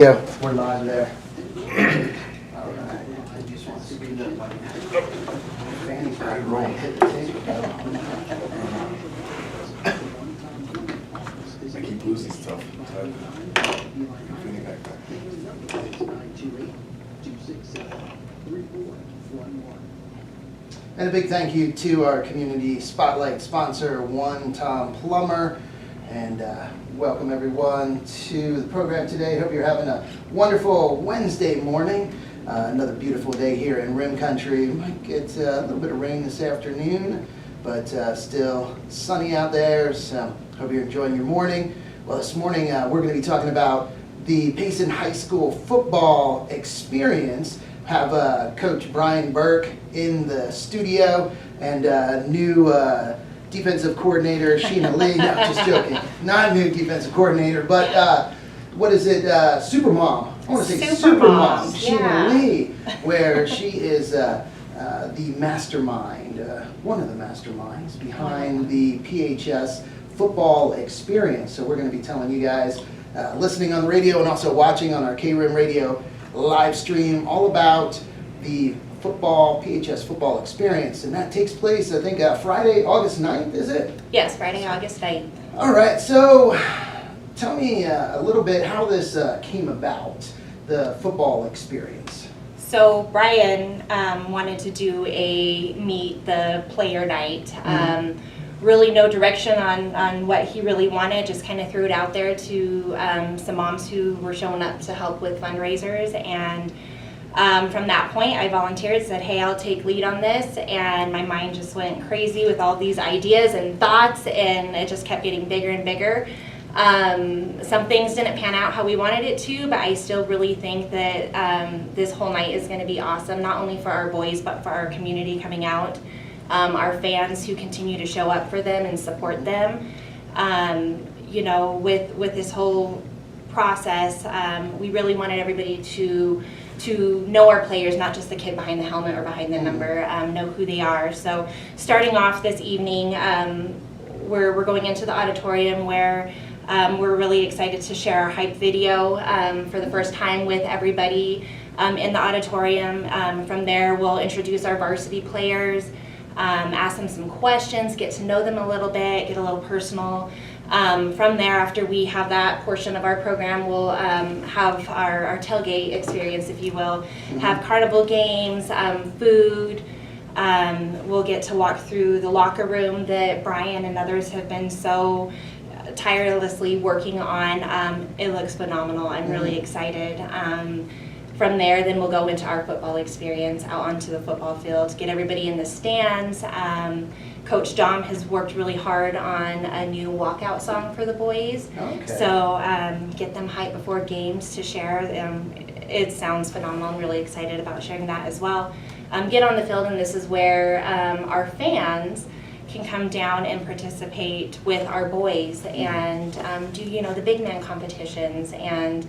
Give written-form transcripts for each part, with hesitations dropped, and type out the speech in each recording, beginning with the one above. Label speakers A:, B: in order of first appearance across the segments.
A: Yeah, we're live there. All right. I just want to speed up my fanny pack roll. Hit the tape.
B: I keep losing stuff. Fanny pack back.
A: And a big thank you to our community spotlight sponsor, One Tom Plumber. And welcome everyone to the program today. Hope you're having a wonderful Wednesday morning. Another beautiful day here in Rim Country. Might get a little bit of rain this afternoon, but still sunny out there. So hope you're enjoying your morning. Well, this morning we're going to be talking about the Payson High School football experience. Have Coach Brian Burke in the studio and new defensive coordinator Sheena Lee. No, just joking. Not a new defensive coordinator, but what is it? Supermom. I want to say Supermom Sheena Lee, where she is the mastermind, one of the masterminds behind the PHS football experience. So we're going to be telling you guys, listening on the radio and also watching on our KRIM radio live stream, all about the PHS football experience. And that takes place, I think, Friday, August 9th, is it?
C: Yes, Friday, August 9th.
A: All right, so tell me a little bit how this came about, the football experience.
C: So Brian wanted to do a meet the player night. Really no direction on what he really wanted, just kind of threw it out there to some moms who were showing up to help with fundraisers. And from that point, I volunteered, said, hey, I'll take lead on this. And my mind just went crazy with all these ideas and thoughts, and it just kept getting bigger and bigger. Some things didn't pan out how we wanted it to, but I still really think that this whole night is going to be awesome, not only for our boys, but for our community coming out. Our fans who continue to show up for them and support them. You know, with this whole process, we really wanted everybody to know our players, not just the kid behind the helmet or behind the number, know who they are. So starting off this evening, we're going into the auditorium where we're really excited to share our hype video for the first time with everybody in the auditorium. From there, we'll introduce our varsity players, ask them some questions, get to know them a little bit, get a little personal. From there, after we have that portion of our program, we'll have our tailgate experience, if you will, have carnival games, food. We'll get to walk through the locker room that Brian and others have been so tirelessly working on. It looks phenomenal. I'm really excited. From there, then we'll go into our football experience out onto the football field, get everybody in the stands. Coach Dom has worked really hard on a new walkout song for the boys.
A: Okay.
C: So get them hyped before games to share. It sounds phenomenal. I'm really excited about sharing that as well. Get on the field, and this is where our fans can come down and participate with our boys and do, you know, the big man competitions. And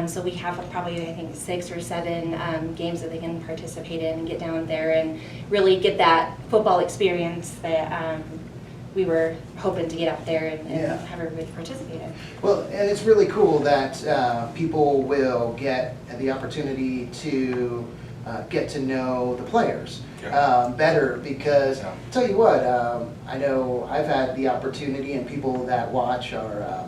C: so we have probably, I think, 6 or 7 games that they can participate in and get down there and really get that football experience that we were hoping to get up there and have everybody participate in.
A: Well, and it's really cool that people will get the opportunity to get to know the players better, because I'll tell you what, I know I've had the opportunity, and people that watch our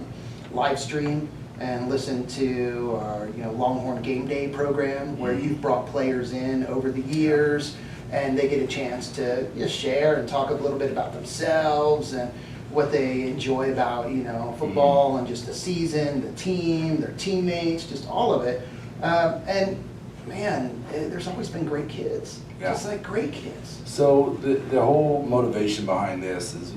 A: live stream and listen to our Longhorn Game Day program, where you've brought players in over the years, and they get a chance to just share and talk a little bit about themselves and what they enjoy about football and just the season, the team, their teammates, just all of it. And man, there's always been great kids, just like great kids.
B: So the whole motivation behind this is,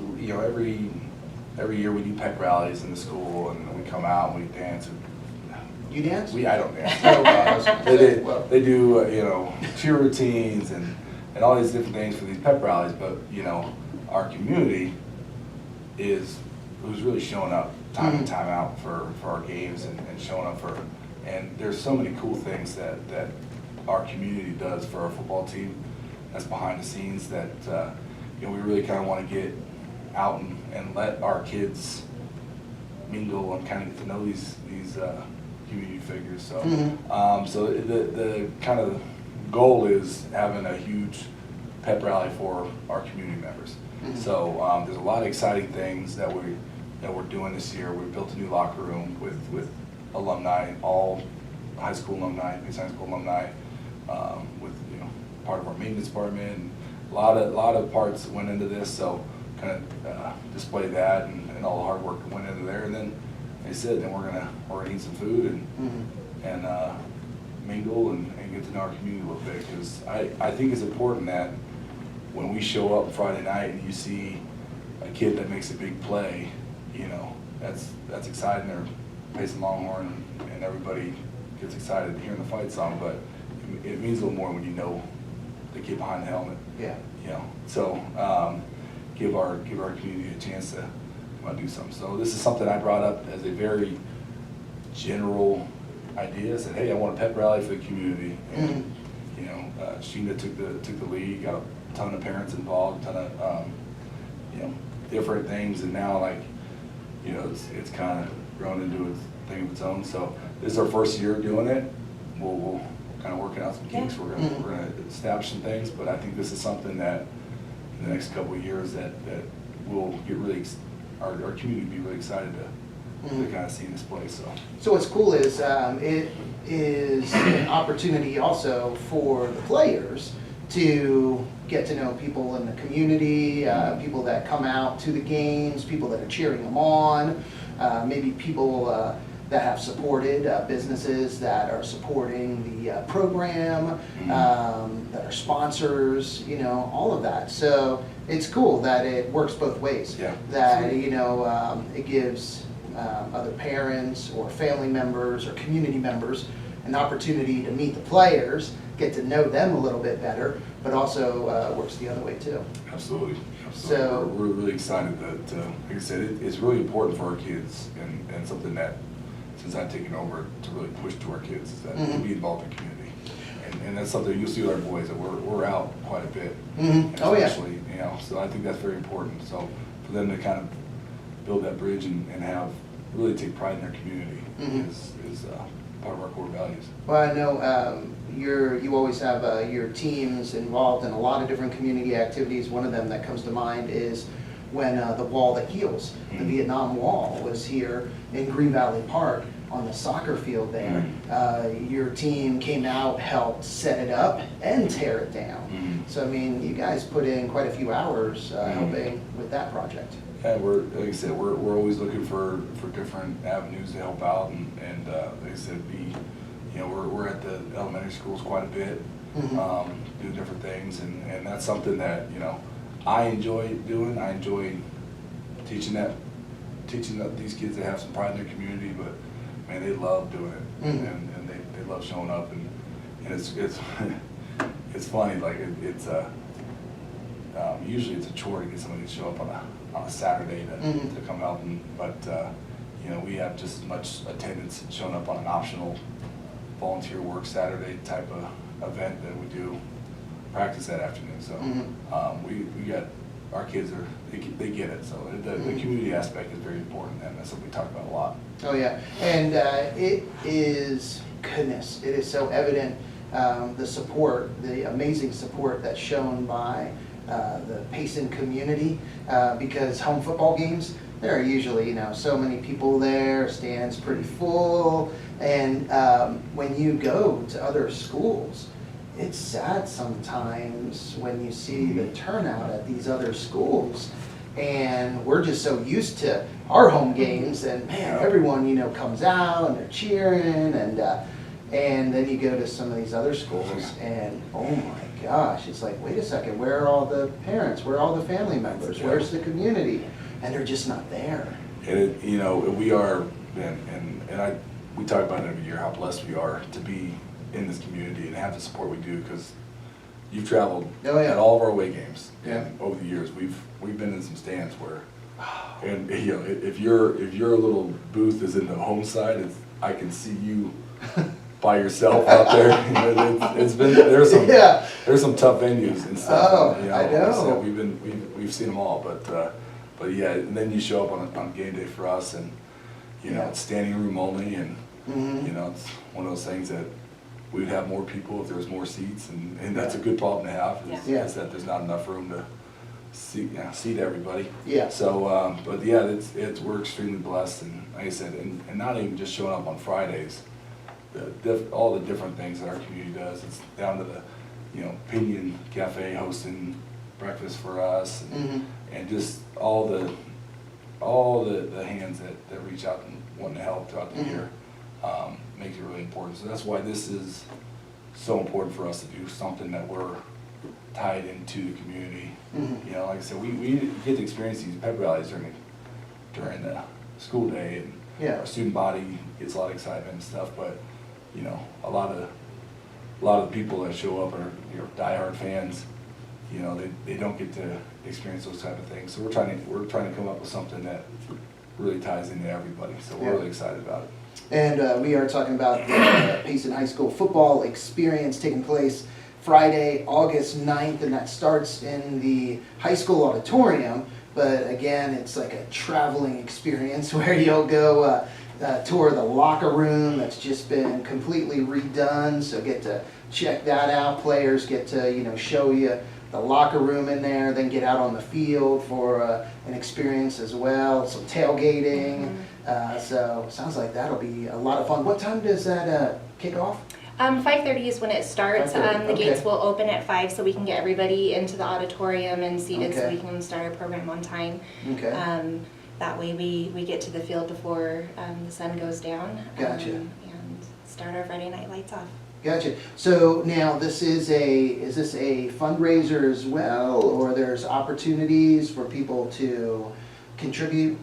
B: every year we do pep rallies in the school, and we come out and we dance. And
A: you dance?
B: I don't dance. They do cheer routines and all these different things for these pep rallies. But our community who's really showing up time and time out for our games and showing up for. And there's so many cool things that our community does for our football team. That's behind the scenes that we really kind of want to get out and let our kids mingle and kind of get to know these community figures. So,
A: Mhm.
B: so the kind of goal is having a huge pep rally for our community members.
A: Mhm.
B: So there's a lot of exciting things that we're doing this year. We built a new locker room with alumni, all high school alumni, Payson High School alumni, with part of our maintenance department. And a lot of parts went into this, so kind of display that and all the hard work that went into there. And then they said, then we're gonna eat some food and mingle and get to know our community a little bit, because I think it's important that when we show up Friday night and you see a kid that makes a big play, that's exciting. Or Payson Longhorn and everybody gets excited hearing the fight song, but it means a little more when you know the kid behind the helmet.
A: Yeah.
B: So give our community a chance to come out and do something. So this is something I brought up as a very general idea. I said, hey, I want a pep rally for the community, and Sheena took the lead, got a ton of parents involved, a ton of different things, and now it's kind of grown into a thing of its own. So this is our first year doing it. We'll kind of working out some kinks.
C: Yeah.
B: We're gonna establish some things, but I think this is something that in the next couple of years that will get really our community be really excited to kind of see in this place.
A: So what's cool is it is an opportunity also for the players to get to know people in the community, people that come out to the games, people that are cheering them on, maybe people that have supported businesses that are supporting the program, that are sponsors, all of that. So it's cool that it works both ways.
B: Yeah.
A: That it gives other parents or family members or community members an opportunity to meet the players, get to know them a little bit better, but also works the other way too.
B: Absolutely.
A: So
B: we're really excited that, like I said, it's really important for our kids, and something that, since I've taken over, to really push to our kids, is that they be involved in community. And that's something you'll see with our boys, that we're out quite a bit.
A: Oh yeah.
B: Especially, so I think that's very important. So for them to kind of build that bridge and have, really take pride in their community is part of our core values.
A: Well, I know you always have your teams involved in a lot of different community activities. One of them that comes to mind is when the Wall That Heals, the Vietnam Wall, was here in Green Valley Park on the soccer field there. Your team came out, helped set it up and tear it down. So I mean, you guys put in quite a few hours helping with that project.
B: And like I said, we're always looking for different avenues to help out, and like I said, we're at the elementary schools quite a bit, doing different things, and that's something that I enjoy doing. I enjoy teaching these kids that have some pride in their community, but man, they love doing it, and they love showing up, and it's it's funny. Like it's usually it's a chore to get somebody to show up on a Saturday to come out, but we have just as much attendance showing up on an optional volunteer work Saturday type of event that we do practice that afternoon. So we got, our kids they get it. So the community aspect is very important, and that's what we talk about a lot.
A: Oh yeah, and it is, goodness, it is so evident, the support, the amazing support that's shown by the Payson community, because home football games, there are usually so many people there, stands pretty full, and when you go to other schools, it's sad sometimes when you see the turnout at these other schools, and we're just so used to our home games, and man, everyone comes out and they're cheering, and then you go to some of these other schools, and oh my gosh, it's like, wait a second, where are all the parents? Where are all the family members? Where's the community? And they're just not there.
B: And we are, and we talk about it every year, how blessed we are to be in this community and have the support we do, because you've traveled at all of our away games. And over the years, we've been in some stands where, and if your little booth is in the home side, I can see you by yourself out there. It's been there's some tough venues and stuff.
A: Oh, I know.
B: So we've seen them all, but yeah, and then you show up on game day for us, and it's standing room only, and You know, it's one of those things that we would have more people if there was more seats, and that's a good problem to have,
A: Yeah.
B: is that there's not enough room to seat everybody.
A: Yeah.
B: So, but yeah, we're extremely blessed, and like I said, and not even just showing up on Fridays, all the different things that our community does. It's down to the, Pinion Cafe hosting breakfast for us, and just all the hands that reach out and want to help throughout the year, makes it really important. So that's why this is so important for us to do something that we're tied into the community. Like I said, we get to experience these pep rallies during the school day, and our student body gets a lot of excitement and stuff, but a lot of the people that show up are diehard fans. They don't get to experience those type of things. So we're trying to come up with something that really ties into everybody. So we're really excited about it.
A: And we are talking about the Payson High School football experience taking place Friday, August 9th, and that starts in the high school auditorium. But again, it's like a traveling experience where you'll go tour the locker room that's just been completely redone. So get to check that out. Players get to show you the locker room in there, then get out on the field for an experience as well. Some tailgating. So sounds like that'll be a lot of fun. What time does that kick off?
C: 5:30 is when it starts.
A: 5:30,
C: The gates
A: okay.
C: will open at 5 so we can get everybody into the auditorium and seated so
A: Okay.
C: we can start our program on time.
A: Okay.
C: That way we get to the field before the sun goes down.
A: Gotcha.
C: And start our Friday night lights off.
A: Gotcha. So now is this a fundraiser as well, or there's opportunities for people to contribute?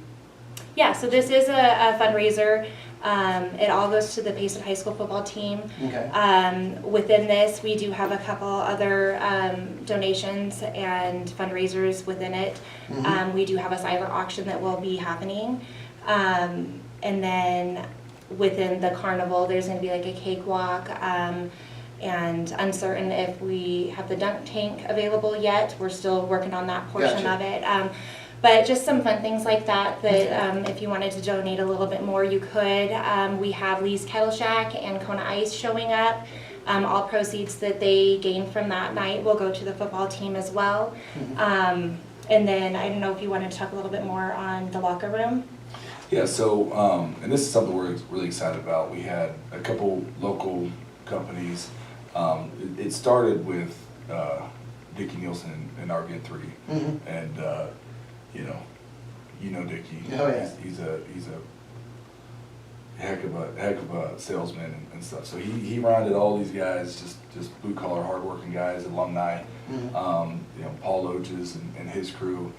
C: Yeah, so this is a fundraiser. It all goes to the Payson High School football team.
A: Okay.
C: Within this, we do have a couple other donations and fundraisers within it. We do have a silent auction that will be happening. And then within the carnival, there's going to be like a cakewalk. And uncertain if we have the dunk tank available yet. We're still working on that portion
A: Gotcha.
C: of it. But just some fun things like that if you wanted to donate a little bit more, you could. We have Lee's Kettle Shack and Kona Ice showing up. All proceeds that they gain from that night will go to the football team as well. And then I don't know if you wanted to talk a little bit more on the locker room.
B: Yeah, so, and this is something we're really excited about. We had a couple local companies. It started with Dickie Nielsen and RVN3, and Dickie.
A: Oh, yeah.
B: He's a heck of a salesman and stuff. So he rounded all these guys, just blue collar, hardworking guys, alumni. Paul Loaches and his crew,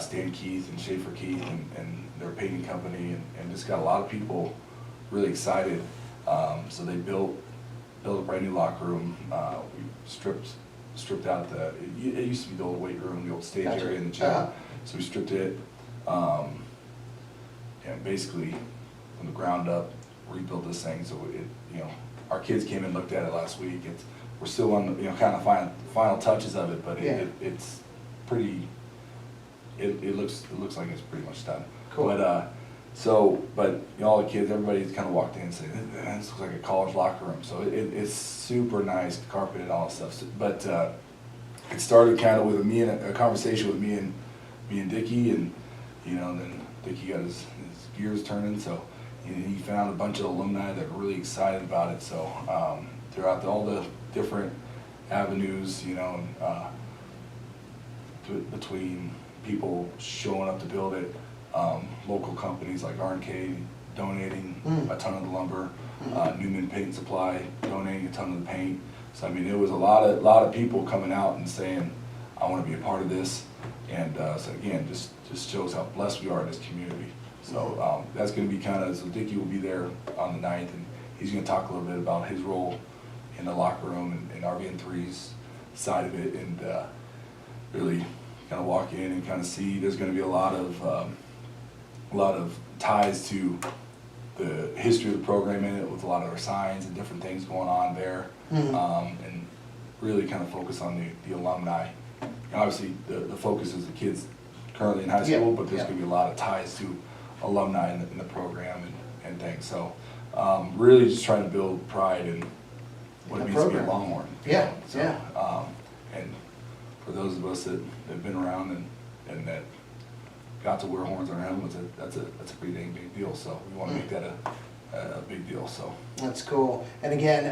B: Stan Keith and Schaefer Keith and their painting company, and just got a lot of people really excited. So they built a brand new locker room. We stripped out it used to be the old weight room, the old stage
A: Gotcha.
B: area in the gym. So we stripped it, and basically from the ground up rebuilt this thing. So our kids came and looked at it last week. We're still on kind of final touches of it, but it's pretty. It looks like it's pretty much done.
A: Cool.
B: But all the kids, everybody's kind of walked in and said, this looks like a college locker room. So it's super nice, carpeted and all that stuff. So, but it started kind of with a conversation with me and Dickie, and then Dickie got his gears turning. So he found a bunch of alumni that were really excited about it. So throughout all the different avenues, between people showing up to build it, local companies like R&K donating a ton of the lumber, Newman Paint Supply donating a ton of the paint. So I mean, it was a lot of people coming out and saying, I want to be a part of this. And so again, just shows how blessed we are in this community. So that's going to be so Dickie will be there on the 9th, and he's going to talk a little bit about his role in the locker room and RVN3's side of it, and really kind of walk in and kind of see. There's going to be a lot of ties to the history of the program in it, with a lot of our signs and different things going on there, and really kind of focus on the alumni. Obviously, the focus is the kids currently in high school, but there's going to be a lot of ties to alumni in the program and things. So really just trying to build pride in what
A: The
B: it means to be a
A: program.
B: Longhorn.
A: Yeah,
B: So,
A: yeah.
B: and for those of us that have been around and that got to wear horns on our helmets, that's a pretty dang big deal. So we want to make that a big deal. So
A: That's cool. And again,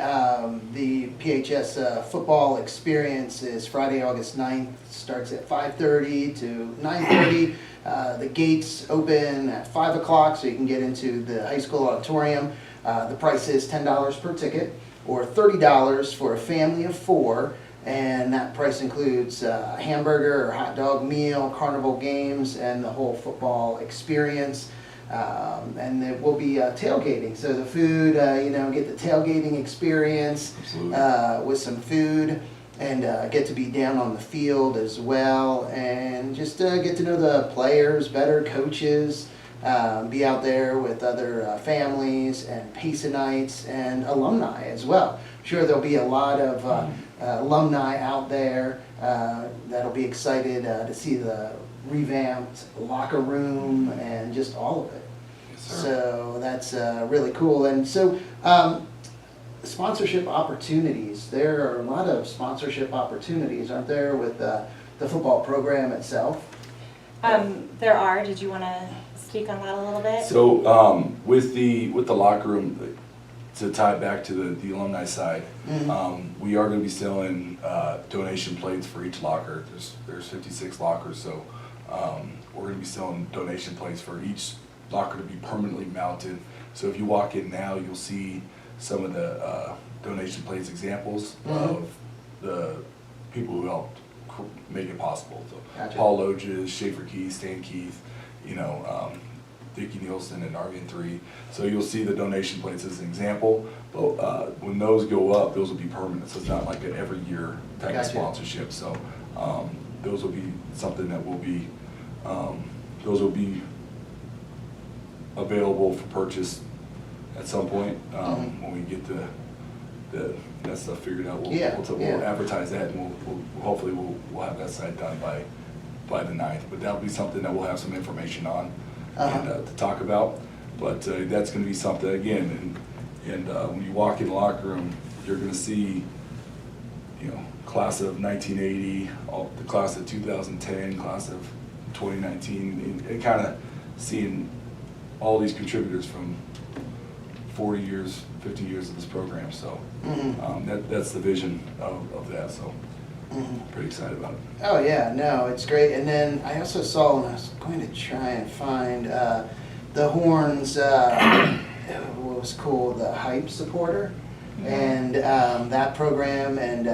A: the PHS football experience is Friday, August 9th, starts at 5:30 to 9:30. The gates open at 5 o'clock, so you can get into the high school auditorium. The price is $10 per ticket, or $30 for a family of 4. And that price includes a hamburger or hot dog meal, carnival games, and the whole football experience. And there will be tailgating, so the food, get the tailgating experience with some food, and get to be down on the field as well, and just get to know the players better, coaches, be out there with other families and Paysonites and alumni as well. I'm sure there'll be a lot of alumni out there that'll be excited to see the revamped locker room and just all of it.
B: yes, sir.
A: So that's really cool. And so sponsorship opportunities, there are a lot of sponsorship opportunities, aren't there, with the football program itself?
C: There are, did you want to speak on that a little bit?
B: So with the locker room, to tie it back to the alumni side, we are going to be selling donation plates for each locker. There's 56 lockers, so we're going to be selling donation plates for each locker to be permanently mounted. So if you walk in now, you'll see some of the donation plates examples of the people who helped make it possible. So
A: Gotcha.
B: Paul Loges, Schaefer Keith, Stan Keith, Vicki Nielsen and RVN3. So you'll see the donation plates as an example, but when those go up, those will be permanent. So it's not like an every year type
A: Gotcha.
B: of sponsorship. So those will be something that will be, available for purchase at some point when we get that stuff figured out. We'll advertise that, and we'll hopefully we'll have that side done by the 9th. But that'll be something that we'll have some information on and to talk about. But that's going to be something again. And when you walk in the locker room, you're going to see, class of 1980, the class of 2010, class of 2019, and kind of seeing all these contributors from 40 years, 50 years of this program. So that's the vision of that. So pretty excited about it.
A: Oh yeah, no, it's great. And then I also saw, and I was going to try and find the Horns, what was cool, the Hype Supporter, and that program, and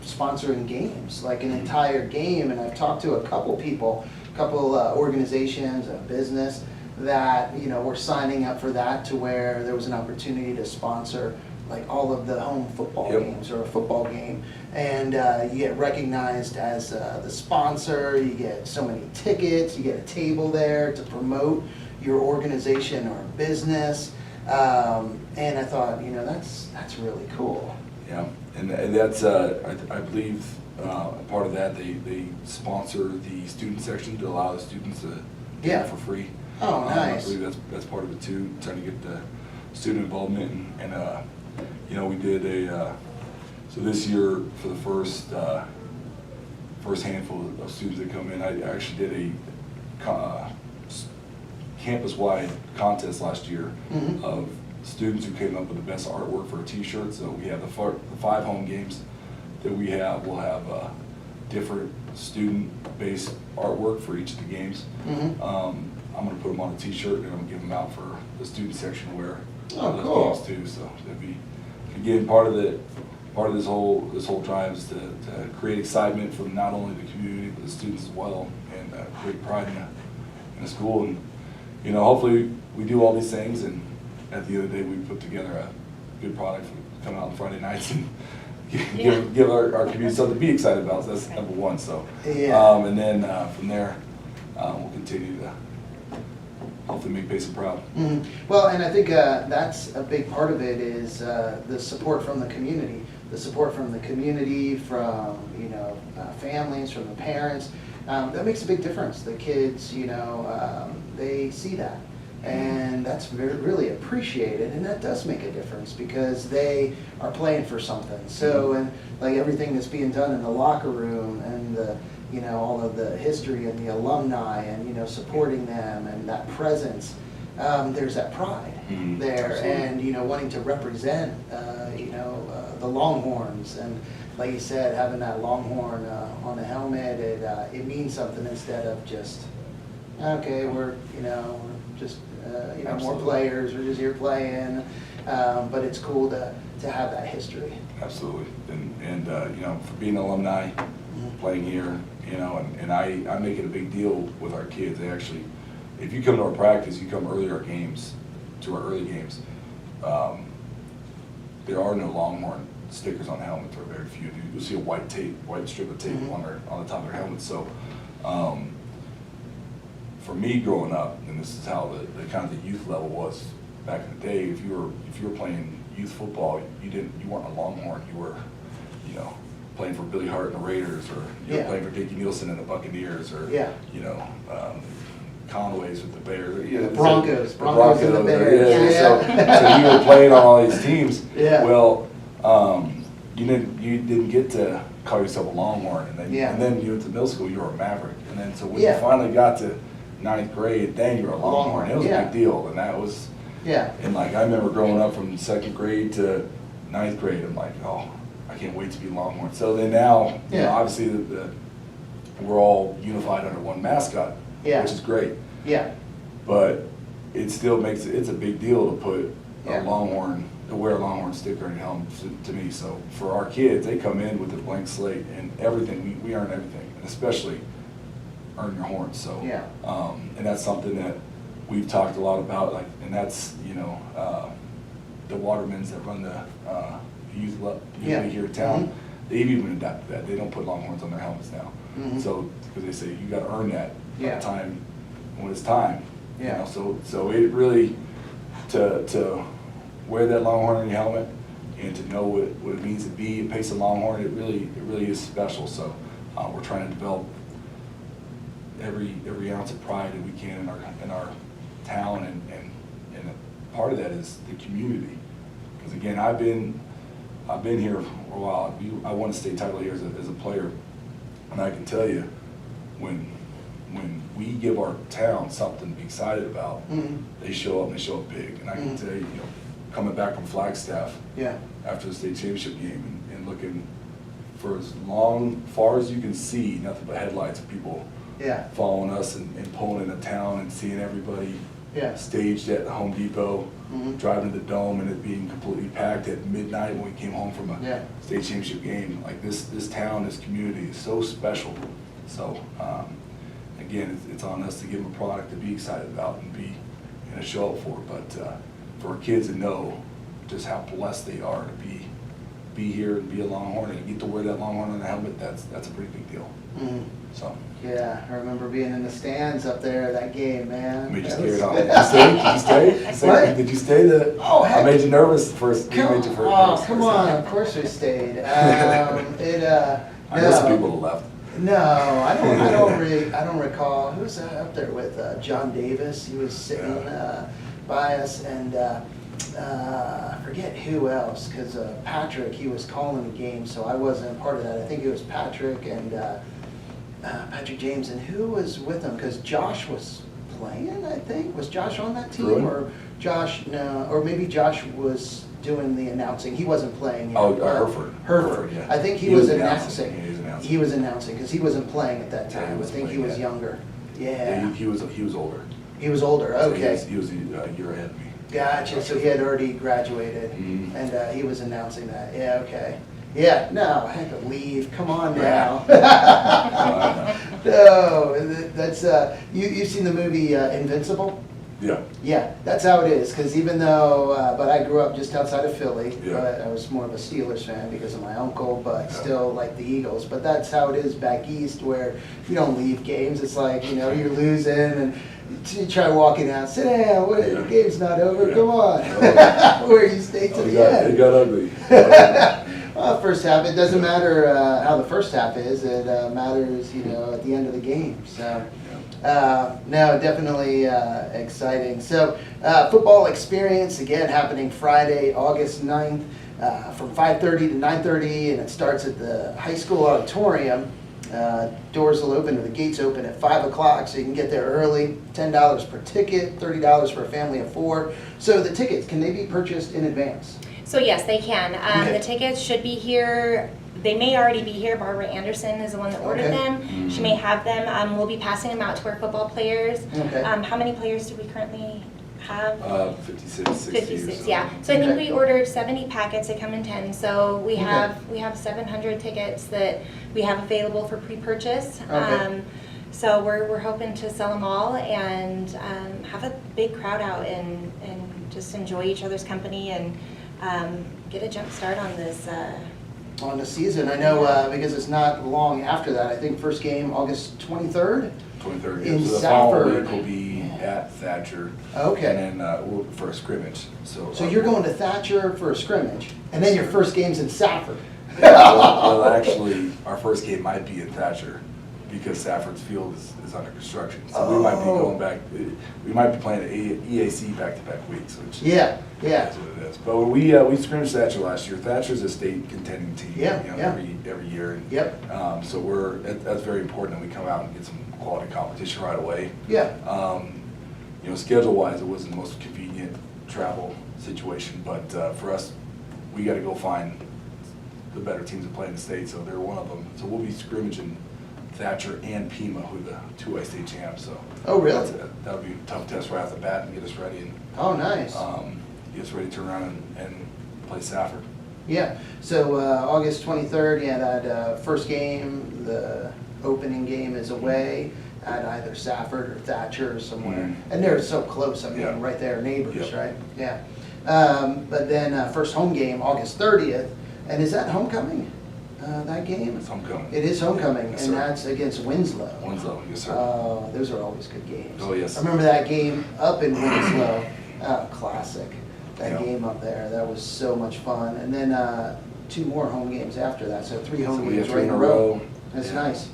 A: sponsoring games, like an entire game. And I've talked to a couple people, organizations, a business, that were signing up for that, to where there was an opportunity to sponsor like all of the home football games, or a football game, and you get recognized as the sponsor. You get so many tickets, you get a table there to promote your organization or business, and I thought, that's really cool.
B: Yeah, and that's I believe part of that, they sponsor the student section to allow the students to get it for free.
A: Oh, nice.
B: I believe that's part of it too, trying to get the student involvement, and we did so this year, for the first handful of students that come in, I actually did a campus-wide contest last year of students who came up with the best artwork for a t-shirt. So we have the 5 home games that we have. We'll have different student-based artwork for each of the games. I'm going to put them on a t-shirt, and I'm going to give them out for the student section to wear those
A: cool.
B: games too. So that'd be, again, part of this whole drive is to create excitement from not only the community but the students as well, and create pride in the school. And hopefully we do all these things, and at the end of the day we put together a good product for coming out on Friday nights and give our community something to be excited about. So that's number one. So and then from there we'll continue to hopefully make Payson proud.
A: Well, and I think that's a big part of it, is the support from the community. The support from the community, from families, from the parents. That makes a big difference. The kids, they see that, And that's really appreciated, and that does make a difference because they are playing for something. So, and like everything that's being done in the locker room and the, all of the history and the alumni and, supporting them and that presence, there's that pride there.
B: Absolutely.
A: And, wanting to represent, the Longhorns. And like you said, having that Longhorn on the helmet, it means something instead of just, okay, we're just more
B: Absolutely.
A: players. We're just here playing, but it's cool to have that history.
B: Absolutely, and for being an alumni, playing here, and I make it a big deal with our kids. They actually, if you come to our practice, you come early to our games, there are no Longhorn stickers on helmets, or very few. You'll see a white strip of tape on the top of their helmets. So. For me growing up, and this is how the kind of the youth level was back in the day. If you were playing youth football, you weren't a Longhorn. You were, playing for Billy Hart and the Raiders, or you were playing for Dickie Nielsen and the Buccaneers, or Conways with the Bears.
A: The Broncos and the Bears.
B: So you were playing on all these teams.
A: Yeah.
B: Well, you didn't get to call yourself a Longhorn, and then you went to middle school, you were a Maverick, and then so when you finally got to 9th grade, then you were a Longhorn. It was a big deal, and that was, and like I remember growing up from 2nd grade to 9th grade, I'm like, oh, I can't wait to be Longhorn. So then now, obviously we're all unified under one mascot, which is great.
A: Yeah.
B: But it still makes it's a big deal to put a Longhorn, to wear a Longhorn sticker on your helmet to me. So for our kids, they come in with a blank slate and everything. We earn everything, and especially earn your horns. So and that's something that we've talked a lot about. Like, and that's the Watermans that run the youth here in town. They've even adapted that. They don't put Longhorns on their helmets now. So because they say you got to earn that at the time when it's time. So it really to wear that Longhorn on your helmet and to know what it means to be a Payson Longhorn, it really is special. So we're trying to develop every ounce of pride that we can in our town, and part of that is the community. Because again, I've been here for a while. I won a state title here as a player, and I can tell you when we give our town something to be excited about, they show up and they show up big. And I can tell you, coming back from Flagstaff after the state championship game and looking for as far as you can see, nothing but headlights of people following us and pulling into town and seeing everybody staged at Home Depot, driving to the Dome, and it being completely packed at midnight when we came home from a state championship game. Like this town, this community is so special. So again, it's on us to give them a product to be excited about and to show up for. But for our kids to know just how blessed they are to be here and be a Longhorn and get to wear that Longhorn on the helmet, that's a pretty big deal. So.
A: Yeah, I remember being in the stands up there that game, man.
B: Made you scared off. Did you stay?
A: What?
B: Did you stay? I made you nervous first.
A: Oh, come on! Of course we stayed.
B: I know some people that left.
A: No, I don't recall. Who was up there with John Davis? He was sitting by us, and I forget who else, because Patrick, he was calling the game, so I wasn't part of that. I think it was Patrick and Patrick James, and who was with him? Because Josh was playing, I think. Was Josh on that team?
B: Really?
A: Or Josh, no, or maybe Josh was doing the announcing. He wasn't playing.
B: Oh, Hereford.
A: Hereford.
B: Yeah.
A: I think he was announcing.
B: He was announcing.
A: He was announcing because he wasn't playing at that time. I think he was younger. Yeah.
B: He was older.
A: He was older. Okay.
B: So he was a year ahead of me.
A: Gotcha. So he had already graduated, and he was announcing that. Yeah. Okay. Yeah. No, I had to leave. Come on now. No, that's you've seen the movie Invincible?
B: Yeah.
A: Yeah, that's how it is. Because even though, but I grew up just outside of Philly. But I was more of a Steelers fan because of my uncle, but still like the Eagles. But that's how it is back east, where you don't leave games. It's like you're losing and you try walking out, sit down. The game's not over. Come on. Where you stay to the end.
B: It got ugly.
A: tough first half. It doesn't matter how the first half is. It matters, you know, at the end of the game. So, no, definitely exciting. So, football experience, again, happening Friday, August 9th, from 5:30 to 9:30, and it starts at the high school auditorium. Doors will open, or the gates open at 5 o'clock, so you can get there early. $10 per ticket, $30 for a family of 4. So the tickets, can they be purchased in advance?
C: So yes, they can.
A: Okay.
C: The tickets should be here. They may already be here. Barbara Anderson is the one that ordered
A: Okay.
C: them. She may have them. We'll be passing them out to our football players.
A: Okay.
C: How many players do we currently have?
B: 56, 60 or
C: 56,
B: so.
C: yeah. So I think
A: Okay.
C: we ordered 70 packets. They come in 10. So we
A: Okay.
C: have 700 tickets that we have available for pre-purchase.
A: Okay.
C: So we're hoping to sell them all and have a big crowd out and just enjoy each other's company and get a jump start on this.
A: On the season, I know because it's not long after that. I think first game August 23rd.
B: 23rd.
A: In
B: So the following
A: Safford.
B: week will be at Thatcher.
A: Okay.
B: And then for a scrimmage.
A: So you're going to Thatcher for a scrimmage, and then your first game's in Safford.
B: well, actually, our first game might be in Thatcher because Safford's field is under construction. So we might be going back. We might be playing EAC back-to-back weeks, which
A: Yeah, yeah.
B: is what it is. But we scrimmaged Thatcher last year. Thatcher's a state contending team.
A: Yeah,
B: you know,
A: yeah.
B: every year. And,
A: Yep.
B: so that's very important that we come out and get some quality competition right away.
A: Yeah.
B: You know, schedule-wise, it wasn't the most convenient travel situation, but for us, we got to go find the better teams that play in the state, so they're one of them. So we'll be scrimmaging Thatcher and Pima, who are the 2A state champs. So
A: Oh, really?
B: That'll be a tough test right off the bat and get us ready and
A: Oh, nice.
B: get us ready to turn around and play Safford.
A: Yeah. So August 23rd, yeah, that first game, the opening game is away at either Safford or Thatcher or somewhere.
B: Mhm.
A: And they're so close, I mean,
B: Yeah.
A: right there, neighbors,
B: Yep.
A: right? Yeah. But then first home game, August 30th. And is that homecoming, that game?
B: It's homecoming.
A: It is homecoming,
B: Yes,
A: and
B: sir.
A: that's against Winslow.
B: Winslow, yes, sir.
A: Those are always good games.
B: Oh, yes.
A: I remember that game up in Winslow. Classic. That
B: Yeah.
A: game up there. That was so much fun. And then 2 more home games after that. So 3 home
B: So we
A: games
B: have
A: right
B: 3
A: in a row. That's
B: Yeah.
A: nice.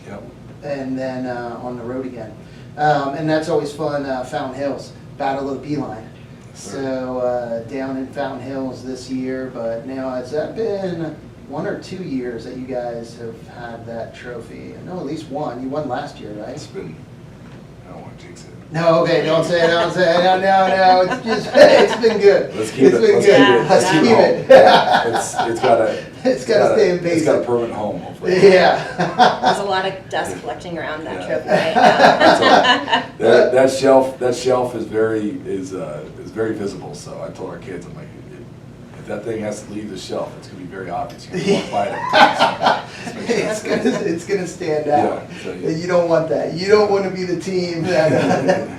B: Yep.
A: And then on the road again. And that's always fun, Fountain Hills, Battle of the Beeline.
B: Sure.
A: So down in Fountain Hills this year, but now has that been 1 or 2 years that you guys have had that trophy? I know at least one. You won last year, right?
B: It's been, I don't want to jinx it.
A: No, okay, don't say it, don't say it. No, it's just, it's been good.
B: Let's keep
A: It's
B: it.
A: been
B: Let's
A: good.
B: keep it.
A: Let's keep
B: home.
A: it.
B: Yeah, it's gotta.
A: It's gotta stay in
B: It's got a
A: Payson.
B: permanent home, hopefully.
A: Yeah.
C: There's a lot of dust collecting around that
B: Yeah.
C: trophy right now.
B: That shelf is very visible. So I told our kids, I'm like, if that thing has to leave the shelf, it's gonna be very obvious. You're gonna walk by it.
A: It's gonna stand out.
B: Yeah, so
A: And you don't want that. You don't want to be the team that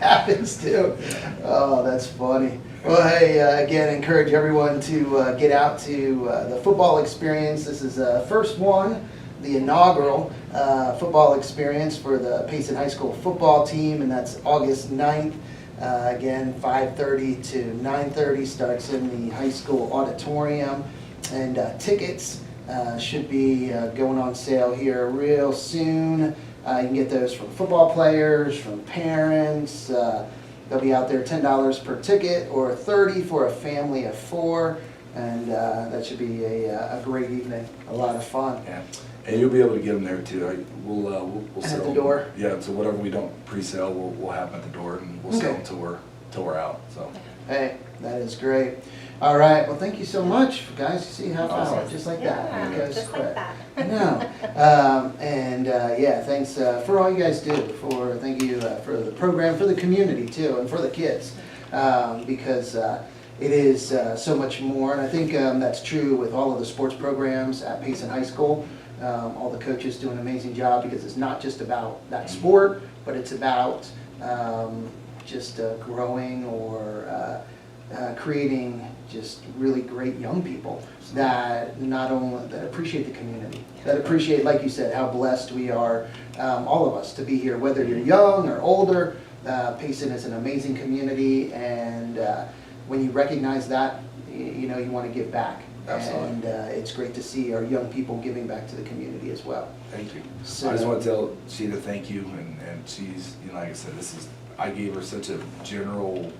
A: happens to. Oh, that's funny. Well, hey, again, encourage everyone to get out to the football experience. This is the first one, the inaugural football experience for the Payson High School football team, and that's August 9th. Again, 5:30 to 9:30, starts in the high school auditorium, and tickets should be going on sale here real soon. You can get those from football players, from parents. They'll be out there $10 per ticket or $30 for a family of 4, and that should be a great evening, a lot of fun.
B: Yeah, and you'll be able to get them there too. We'll
A: At
B: sell
A: the
B: them.
A: door?
B: Yeah, so whatever we don't pre-sell, we'll have them at the door, and we'll sell
A: Okay.
B: them till we're out. So
A: Hey, that is great. All right, well, thank you so much, guys. You see, half hour, just like that.
C: Yeah,
A: It goes
C: just
A: quick.
C: like that.
A: I know. Yeah, thanks for all you guys do. Thank you for the program, for the community too, and for the kids, because it is so much more. And I think that's true with all of the sports programs at Payson High School. All the coaches do an amazing job because it's not just about that sport, but it's about just growing or creating just really great young people that not only that appreciate the community, that appreciate, like you said, how blessed we are, all of us, to be here, whether you're young or older. Payson is an amazing community, and when you recognize that, you know, you want to give back.
B: Absolutely.
A: And it's great to see our young people giving back to the community as well.
B: Thank you.
A: So-
B: I just want to tell Sheeta thank you, and she's, like I said, I gave her such a general,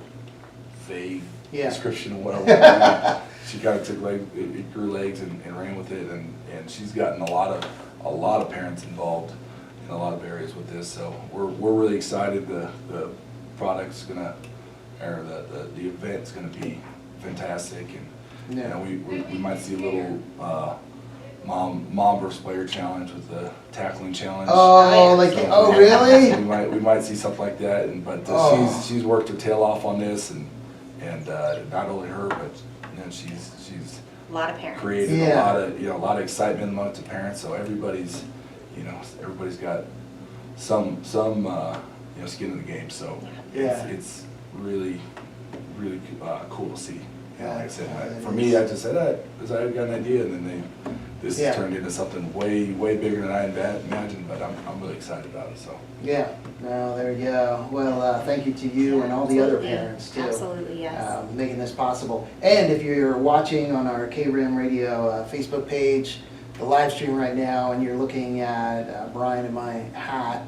B: vague
A: Yeah.
B: description of what I want to do. She kind of took it grew legs and ran with it, and she's gotten a lot of parents involved in a lot of areas with this. So we're really excited. The product's gonna, or the event's gonna be fantastic, and
A: Yeah.
B: we might see a little mom versus player challenge with the tackling challenge.
A: Oh, like,
B: So,
A: oh,
B: yeah,
A: really?
B: so we might see something like that, but
A: Oh.
B: she's worked her tail off on this, and not only her, but she's
C: A lot of parents.
B: created
A: Yeah.
B: a lot of excitement amongst the parents. So everybody's got some skin in the game. So
A: Yeah.
B: it's really cool to see. Like I said,
A: Yeah,
B: for
A: it
B: me,
A: is.
B: I just said, I got an idea, and then this
A: Yeah.
B: turned into something way bigger than I imagined. But I'm really excited about it. So.
A: Yeah, no, there you go. Well, thank you to you and all the other
C: Absolutely.
A: parents too.
C: Absolutely, yes.
A: Making this possible. And if you're watching on our KRIM Radio Facebook page, the live stream right now, and you're looking at Brian and my hat,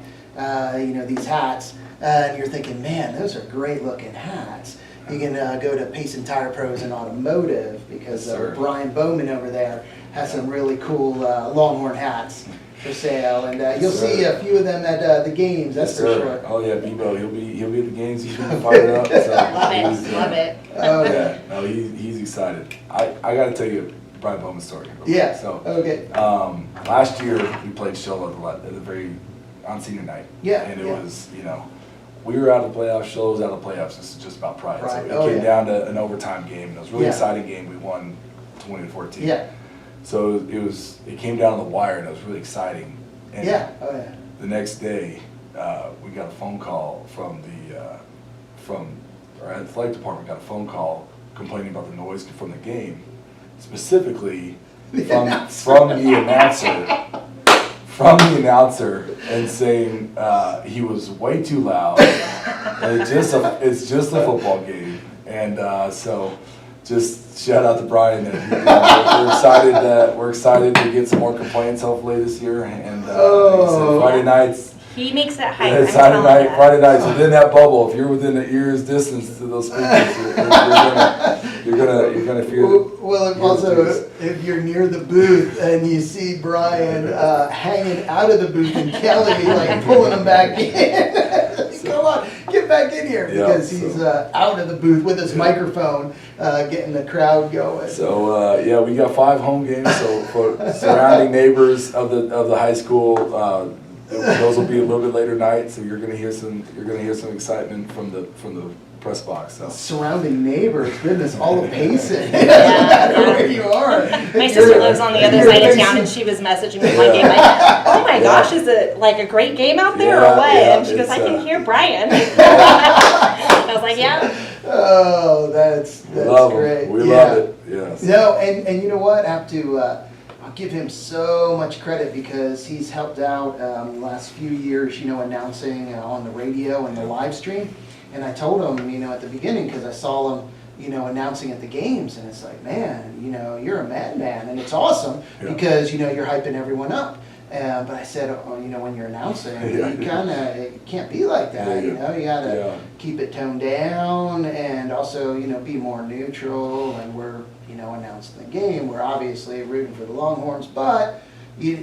A: these hats, and you're thinking, man, those are great looking hats. You can go to Payson Tire Pros and Automotive, because
B: Yes, sir.
A: Brian Bowman over there has some really cool Longhorn hats for sale, and you'll
B: Yes, sir.
A: see a few of them at the games. That's
B: Yes,
A: for
B: sir.
A: sure.
B: Oh yeah, Bebo, he'll be at the games. He's gonna fire it up. So
C: Love
B: he's-
C: it, love it.
A: Oh,
B: Yeah, no, he's excited. I got to tell you Brian Bowman's story.
A: Yeah.
B: So
A: Okay.
B: last year we played Show on senior night.
A: Yeah,
B: And it
A: yeah.
B: was we were out of the playoffs. Show was out of the playoffs. This is just about pride.
A: Pride.
B: So it
A: Oh,
B: came
A: yeah.
B: down to an overtime game. It was a really
A: Yeah.
B: exciting game. We won 20-14.
A: Yeah.
B: So it came down to the wire, and it was really exciting. And
A: Yeah. Oh yeah.
B: the next day, we got a phone call from our athletic department. Got a phone call complaining about the noise from the game, specifically from the announcer, and saying he was way too loud. And it's just a football game, and so just shout out to Brian. And we're excited to get some more complaints hopefully this year. And like I said, Friday nights.
C: He makes it hype.
B: Yeah,
C: I'm
B: Friday
C: telling you.
B: Friday nights within that bubble. If you're within an ear's distance to those speakers, you're gonna feel.
A: Well, and also if you're near the booth and you see Brian hanging out of the booth and Kelly like pulling him back in. Come on, get back in here,
B: Yeah,
A: because he's out of the booth with his microphone, getting the crowd going.
B: So yeah, we got 5 home games. So for surrounding neighbors of the high school, those will be a little bit later night. So you're gonna hear some excitement from the press box. So.
A: Surrounding neighbors, goodness, all of Payson.
C: Yeah.
A: No matter where you are.
C: My sister lives on the other side of town, and she was messaging me one game like, "Oh my gosh, is it like a great game out there or what?"
B: Yeah,
C: And she goes, "I can
B: it's,
C: hear Brian." I was like, "Yeah."
A: Oh, that's
B: Love 'em.
A: great.
B: We
A: Yeah.
B: love it. Yes.
A: No, and you know what? I have to I'll give him so much credit, because he's helped out the last few years, announcing on the radio and the live stream. And I told him, at the beginning, because I saw him, announcing at the games, and it's like, man, you're a madman, and it's awesome
B: Yeah.
A: because you're hyping everyone up. But I said, when you're announcing,
B: Yeah.
A: you kind of, it can't be like that.
B: Yeah.
A: You gotta
B: Yeah.
A: keep it toned down, and also, be more neutral. And we're, announcing the game. We're obviously rooting for the Longhorns, but you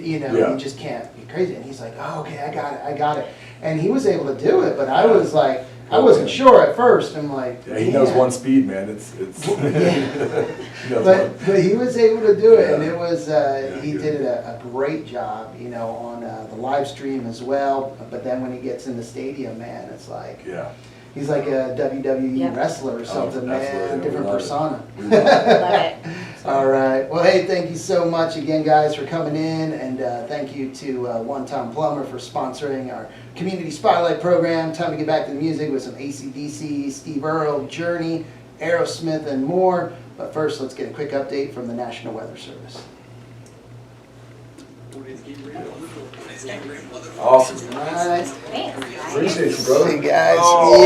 A: just can't be crazy. And he's like, oh, okay, I got it. And he was able to do it, but I was like, I wasn't sure at first. I'm like,
B: Yeah, he knows one speed, man. It's. He knows one.
A: But he was able to do it, and
B: Yeah.
A: it was he
B: good.
A: did a great job, on the live stream as well. But then when he gets in the stadium, man, it's like
B: Yeah.
A: he's like a WWE
C: Yeah.
A: wrestler or something, man,
B: absolutely.
A: different
B: We love it.
A: persona.
B: We love it.
C: Love it.
A: All right. Well, hey, thank you so much again, guys, for coming in, and thank you to One Tom Plummer for sponsoring our Community Spotlight program. Time to get back to the music with some AC/DC, Steve Earle, Journey, Aerosmith, and more. But first, let's get a quick update from the National Weather Service.
B: Awesome.
A: All right.
C: Thanks, guys.
B: Appreciate you, brother.
A: Hey, guys.
B: Oh.